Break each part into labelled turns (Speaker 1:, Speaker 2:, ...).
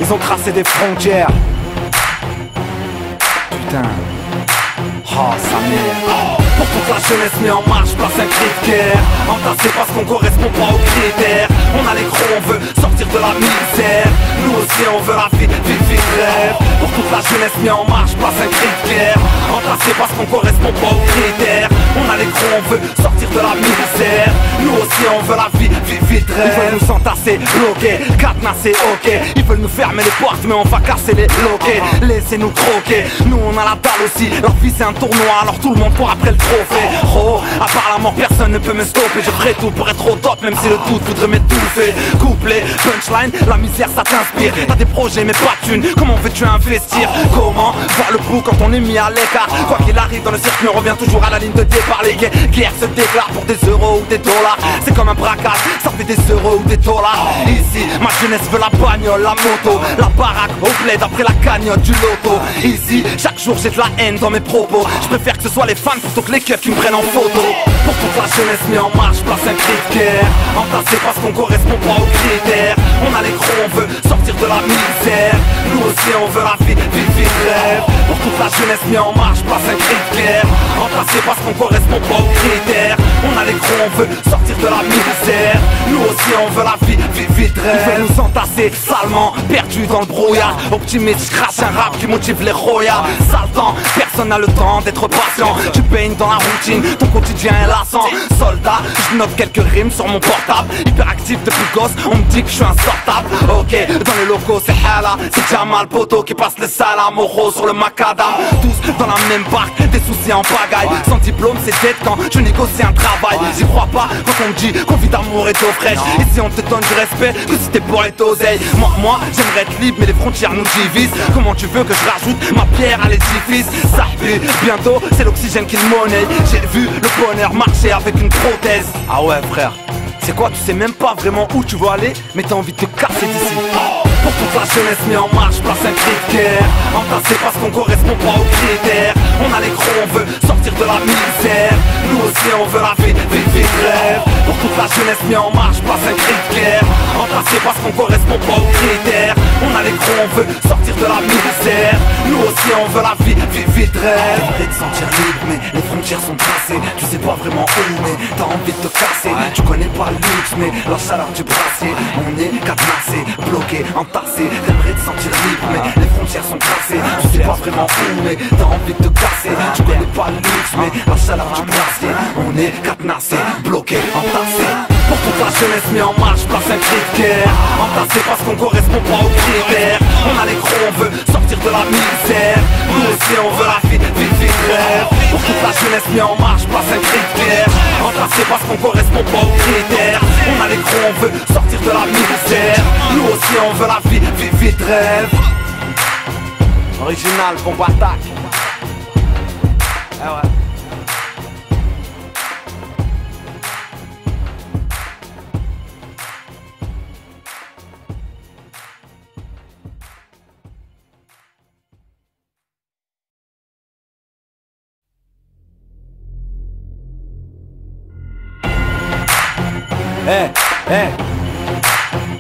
Speaker 1: Ils ont tracé des frontières. Putain. Oh sa mère. Pour toute la jeunesse mis en marche, place un cri de guerre. Entassé parce qu'on correspond pas aux critères. On a les gros, on veut sortir de la misère. Nous aussi on veut la vie, rêve. Pour toute la jeunesse mis en marche, place un cri de guerre. Entassé parce qu'on correspond pas aux critères. On a les gros, on veut sortir de la misère. Nous aussi on veut la vie, rêve. Ils veulent nous entasser, bloquer, cadenasser, ok. Ils veulent nous fermer les portes mais on va casser les loquets. Laissez-nous croquer, nous on a la dalle aussi. Leur vie c'est un tournoi, alors tout le monde court après le trophée. Oh, à part la mort personne ne peut me stopper. Je ferai tout pour être au top même si le doute voudrait m'étouffer. Couplet, punchline, la misère ça t'inspire. T'as des projets mais pas de thunes, comment veux-tu investir? Comment voir le bout quand on est mis à l'écart? Quoi qu'il arrive dans le circuit on revient toujours à la ligne de départ. Les guerres se déclarent pour des euros ou des dollars. C'est comme un braquage, ça fait des euros ou des dollars. Ici, ma jeunesse veut la bagnole, la moto, la baraque au bled après la cagnotte du loto. Ici, chaque jour j'ai de la haine dans mes propos. Je préfère que ce soit les fans plutôt que les keufs qui me prennent en photo. Pour toute la jeunesse mis en marche, place un cri de guerre. Entassé parce qu'on correspond pas aux critères. On a les gros, on veut sortir de la misère. Nous aussi on veut la vie, rêve. Pour toute la jeunesse mis en marche, place un cri de guerre. Entassé parce qu'on correspond pas aux critères. On a les gros, on veut sortir de la misère. Nous aussi on veut la vie, rêve. Ils veulent nous entasser salement, perdus dans le brouillard. Optimiste, je crache un rap qui motive les royas. Sale temps, personne n'a le temps d'être patient. Tu baignes dans la routine, ton quotidien est lassant. Soldat, je note quelques rimes sur mon portable. Hyperactif depuis gosse, on me dit que je suis insortable. Ok, dans les locaux c'est Hala, c'est Jamal Poto qui passe le salam au rose sur le macadam. Tous dans la même barque, des soucis en pagaille. Sans diplôme c'est dead quand je négocie un travail. J'y crois pas quand on me dit qu'on vit d'amour et d'eau fraîche. Et si on te donne du respect, que si t'es pour être oseille. Moi j'aimerais être libre mais les frontières nous divisent. Comment tu veux que je rajoute ma pierre à l'édifice? Sahbi, bientôt c'est l'oxygène qui le monnaie. J'ai vu le bonheur marcher avec une prothèse. Ah ouais frère, c'est quoi, tu sais même pas vraiment où tu veux aller, mais t'as envie de te casser d'ici. Pour toute la jeunesse mis en marche, place un cri de guerre. Entassé parce qu'on correspond pas aux critères. On a les gros, on veut sortir de la misère. Nous aussi on veut la vie, rêve. Pour toute la jeunesse mis en marche, place un cri de guerre. Entassé parce qu'on correspond pas aux critères. On a les gros, on veut sortir de la misère. Nous aussi on veut la vie, rêve. T'aimerais te sentir libre mais les frontières sont tracées. Tu sais pas vraiment où mais t'as envie de te casser. Tu connais pas le luxe mais la chaleur du brassier. On est cadenassé, bloqué, entassé. T'aimerais te sentir libre mais les frontières sont tracées. Tu sais pas vraiment où mais t'as envie de te casser. Tu connais pas le luxe mais la chaleur du brassier. On est cadenassé, bloqué, entassé. Pour toute la jeunesse mis en marche, place un cri de guerre. Entassé parce qu'on correspond pas aux critères. On a les gros, on veut sortir de la misère. Nous aussi on veut la vie, rêve. Pour toute la jeunesse mis en marche, place un cri de guerre. Entassé parce qu'on correspond pas aux critères. On a les gros, on veut sortir de la misère. Nous aussi on veut la vie, rêve. Original, bombe attaque. Ah ouais.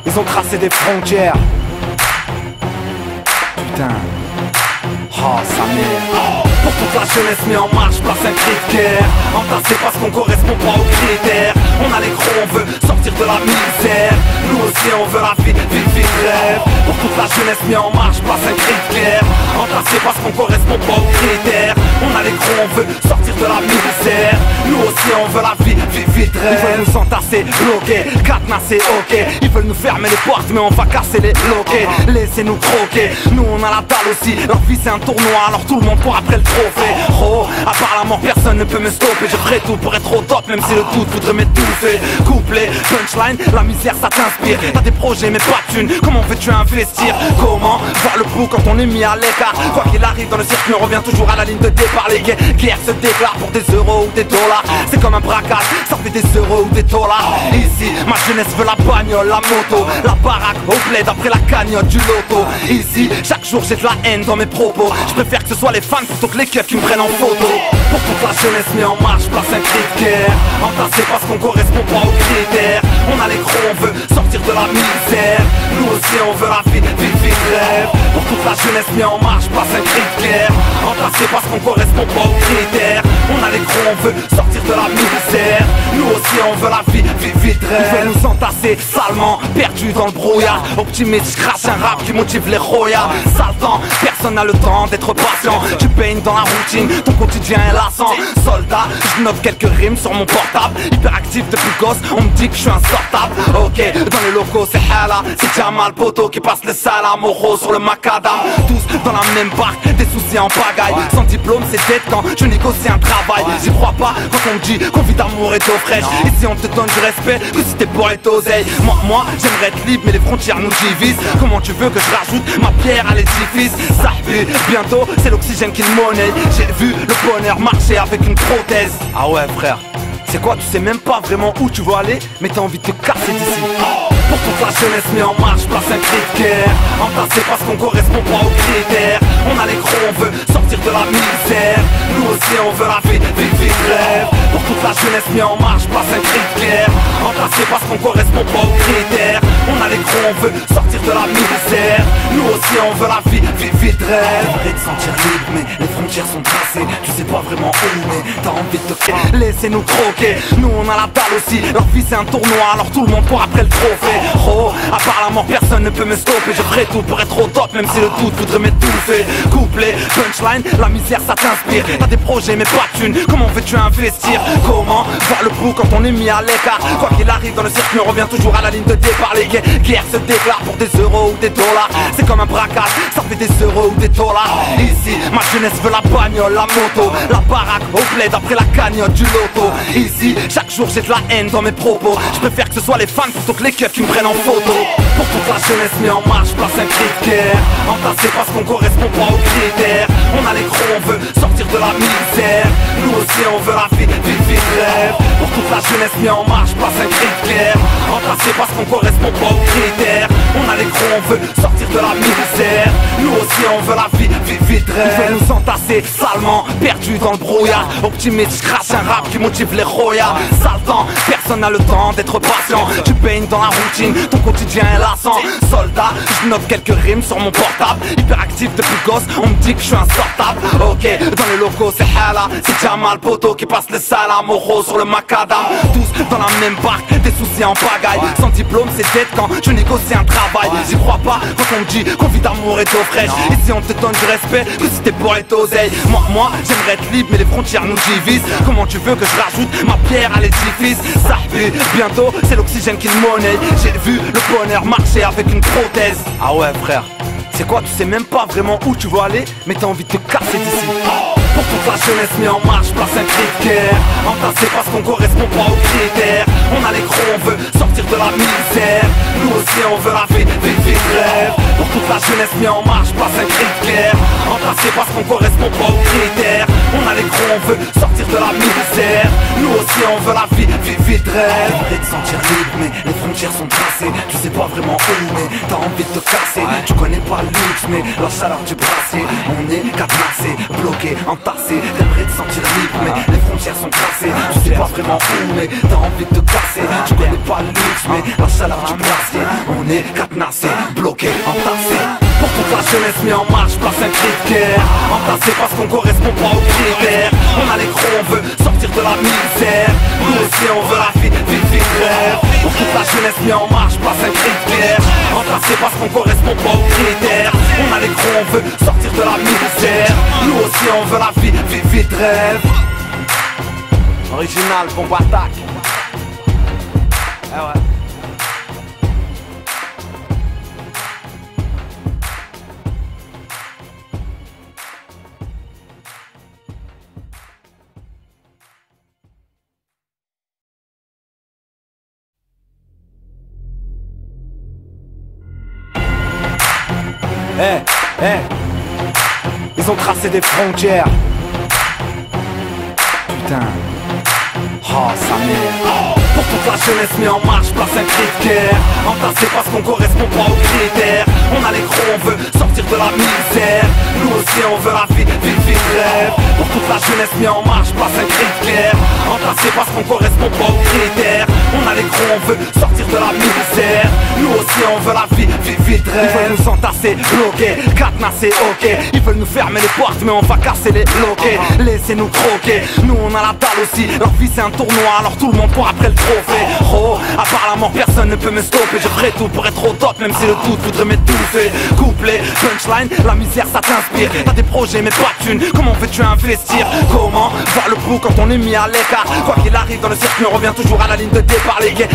Speaker 1: Ils ont tracé des frontières. Putain. Oh sa mère. Pour toute la jeunesse mis en marche, place un cri de guerre. Entassé parce qu'on correspond pas aux critères. On a les gros, on veut sortir de la misère. Nous aussi on veut la vie, rêve. Pour toute la jeunesse mis en marche, place un cri de guerre. Entassé parce qu'on correspond pas aux critères. On a les gros, on veut sortir de la misère. Nous aussi on veut la vie, rêve. Ils veulent nous entasser, bloquer, cadenasser, ok. Ils veulent nous fermer les portes mais on va casser les loquets. Laissez-nous croquer, nous on a la dalle aussi. Leur vie c'est un tournoi, alors tout le monde court après le trophée. Oh, à part la mort personne ne peut me stopper. Je ferai tout pour être au top même si le doute voudrait m'étouffer. Couplet, punchline, la misère ça t'inspire. T'as des projets mais pas de thunes, comment veux-tu investir? Comment voir le bout quand on est mis à l'écart? Quoi qu'il arrive dans le circuit on revient toujours à la ligne de départ. Les guerres se déclarent pour des euros ou des dollars. C'est comme un braquage, ça fait des euros ou des dollars. Ici, ma jeunesse veut la bagnole, la moto, la baraque au bled après la cagnotte du loto. Ici, chaque jour j'ai de la haine dans mes propos. Je préfère que ce soit les fans plutôt que les keufs qui me prennent en photo. Pour toute la jeunesse mis en marche, place un cri de guerre. Entassé parce qu'on correspond pas aux critères. On a les gros, on veut sortir de la misère. Nous aussi on veut la vie, vie de rêve. Pour toute la jeunesse mis en marche, passe un cri de guerre. Entassé parce qu'on correspond pas aux critères. On a les gros, on veut sortir de la misère. Nous aussi on veut la vie de rêve. Ils veulent nous entasser salement, perdus dans le brouillard. Optimiste, je crache un rap qui motive les royas. Sale temps, personne n'a le temps d'être patient. Tu baignes dans la routine, ton quotidien est lassant. Soldat, je note quelques rimes sur mon portable. Hyperactif depuis gosse, on me dit que je suis insortable. Ok, dans les locaux c'est Hala, c'est Jamal Poto qui passe le salam au rose sur le macadam. Tous dans la même barque, des soucis en pagaille. Sans diplôme c'est dead quand je négocie un travail. J'y crois pas quand on me dit qu'on vit d'amour et d'eau fraîche. Ici on te donne du respect que si t'es pour être oseille. Moi j'aimerais être libre mais les frontières nous divisent. Comment tu veux que je rajoute ma pierre à l'édifice? Ça pue, bientôt c'est l'oxygène qui le monnaie. J'ai vu le bonheur marcher avec une prothèse. Ah ouais frère, c'est quoi, tu sais même pas vraiment où tu veux aller, mais t'as envie de te casser d'ici. Pour toute la jeunesse mis en marche, place un cri de guerre. Entassé parce qu'on correspond pas aux critères. On a les gros, on veut sortir de la misère. Nous aussi on veut la vie de rêve. Pour toute la jeunesse mis en marche, place un cri de guerre. Entassé parce qu'on correspond pas aux critères. On a les gros, on veut sortir de la misère. Nous aussi on veut la vie de rêve. T'aimerais te sentir libre mais les frontières sont tracées. Tu sais pas vraiment où mais t'as envie de te laissez-nous croquer. Nous on a la dalle aussi. Leur vie c'est un tournoi alors tout le monde court après le trophée. Oh, à part la mort personne ne peut me stopper. Je ferai tout pour être au top même si le doute voudrait m'étouffer. Couplet, punchline, la misère ça t'inspire. T'as des projets mais pas de thunes, comment veux-tu investir? Comment voir le bout quand on est mis à l'écart? Quoi qu'il arrive dans le circuit on revient toujours à la ligne de départ. Les guerres se déclarent pour des euros ou des dollars. C'est comme un braquage, ça fait des euros ou des dollars. Ici, ma jeunesse veut la bagnole, la moto, la baraque au bled après la cagnotte du loto. Ici, chaque jour j'ai de la haine dans mes propos. Je préfère que ce soit les fans plutôt que les keufs qui me prennent en photo. Pour toute la jeunesse mis en marche, place un cri de guerre. Entassé parce qu'on correspond pas aux critères. On a les gros, on veut sortir de la misère. Nous aussi on veut la vie de rêve. Pour toute la jeunesse mis en marche, place un cri de guerre. Entassé parce qu'on correspond pas aux critères. On a les gros, on veut sortir de la misère. Nous aussi on veut la vie de rêve. Ils veulent nous entasser salement, perdus dans le brouillard. Optimiste, je crache un rap qui motive les royas. Sale temps, personne n'a le temps d'être patient. Tu baignes dans la routine, ton quotidien est lassant. Soldat, je note quelques rimes sur mon portable. Hyperactif depuis gosse, on me dit que je suis insortable. Ok, dans les locaux c'est Hala, c'est Jamal Poto qui passe le salam au rose sur le macadam. Tous dans la même barque, des soucis en pagaille. Sans diplôme c'est dead quand je négocie un travail. J'y crois pas quand on me dit qu'on vit d'amour et d'eau fraîche. Ici on te donne du respect que si t'es pour être oseille. Moi j'aimerais être libre mais les frontières nous divisent. Comment tu veux que je rajoute ma pierre à l'édifice? Ça pue, bientôt c'est l'oxygène qui le monnaie. J'ai vu le bonheur marcher avec une prothèse. Ah ouais frère, c'est quoi, tu sais même pas vraiment où tu veux aller, mais t'as envie de te casser d'ici. Pour toute la jeunesse mis en marche, place un cri de guerre. Entassé parce qu'on correspond pas aux critères. On a les gros, on veut sortir de la misère. Nous aussi on veut la vie de rêve. Pour toute la jeunesse mis en marche, place un cri de guerre. Entassé parce qu'on correspond pas aux critères. On a les gros, on veut sortir de la misère. Nous aussi on veut la vie de rêve. T'aimerais te sentir libre mais les frontières sont tracées. Tu sais pas vraiment où mais t'as envie de te casser. Tu connais pas le luxe mais la chaleur du brassier. On est cadenassé, bloqué, entassé. T'aimerais te sentir libre mais les frontières sont tracées. Tu sais pas vraiment où mais t'as envie de te casser. Tu connais pas le luxe mais la chaleur du brassier. On est cadenassé, bloqué, entassé. Pour toute la jeunesse mis en marche, place un cri de guerre. Entassé parce qu'on correspond pas aux critères. On a les gros, on veut sortir de la misère. Nous aussi on veut la vie de rêve. Pour toute la jeunesse mis en marche, place un cri de guerre. Entassé parce qu'on correspond pas aux critères. On a les gros, on veut sortir de la misère. Nous aussi on veut la vie de rêve. Original, bombe attaque. Ah ouais. Ils ont tracé des frontières. Putain. Oh sa mère. Pour toute la jeunesse mis en marche, place un cri de guerre. Entassé parce qu'on correspond pas aux critères. On a les gros, on veut sortir de la misère. Nous aussi on veut la vie de rêve. Pour toute la jeunesse mis en marche, place un cri de guerre. Entassé parce qu'on correspond pas aux critères. On a les gros, on veut sortir de la misère. Nous aussi on veut la vie, vite rêve. Ils veulent nous entasser, bloquer, cadenasser, ok. Ils veulent nous fermer les portes mais on va casser les loquets. Laissez-nous croquer, nous on a la dalle aussi. Leur vie c'est un tournoi, alors tout le monde court après le trophée. Oh, à part la mort personne ne peut me stopper. Je ferai tout pour être au top même si le doute voudrait m'étouffer. Couplet, punchline, la misère ça t'inspire. T'as des projets mais pas de thunes, comment veux-tu investir? Comment voir le flou quand on est mis à l'écart? Quoi qu'il arrive dans le circuit on revient toujours à la ligne de départ les gays.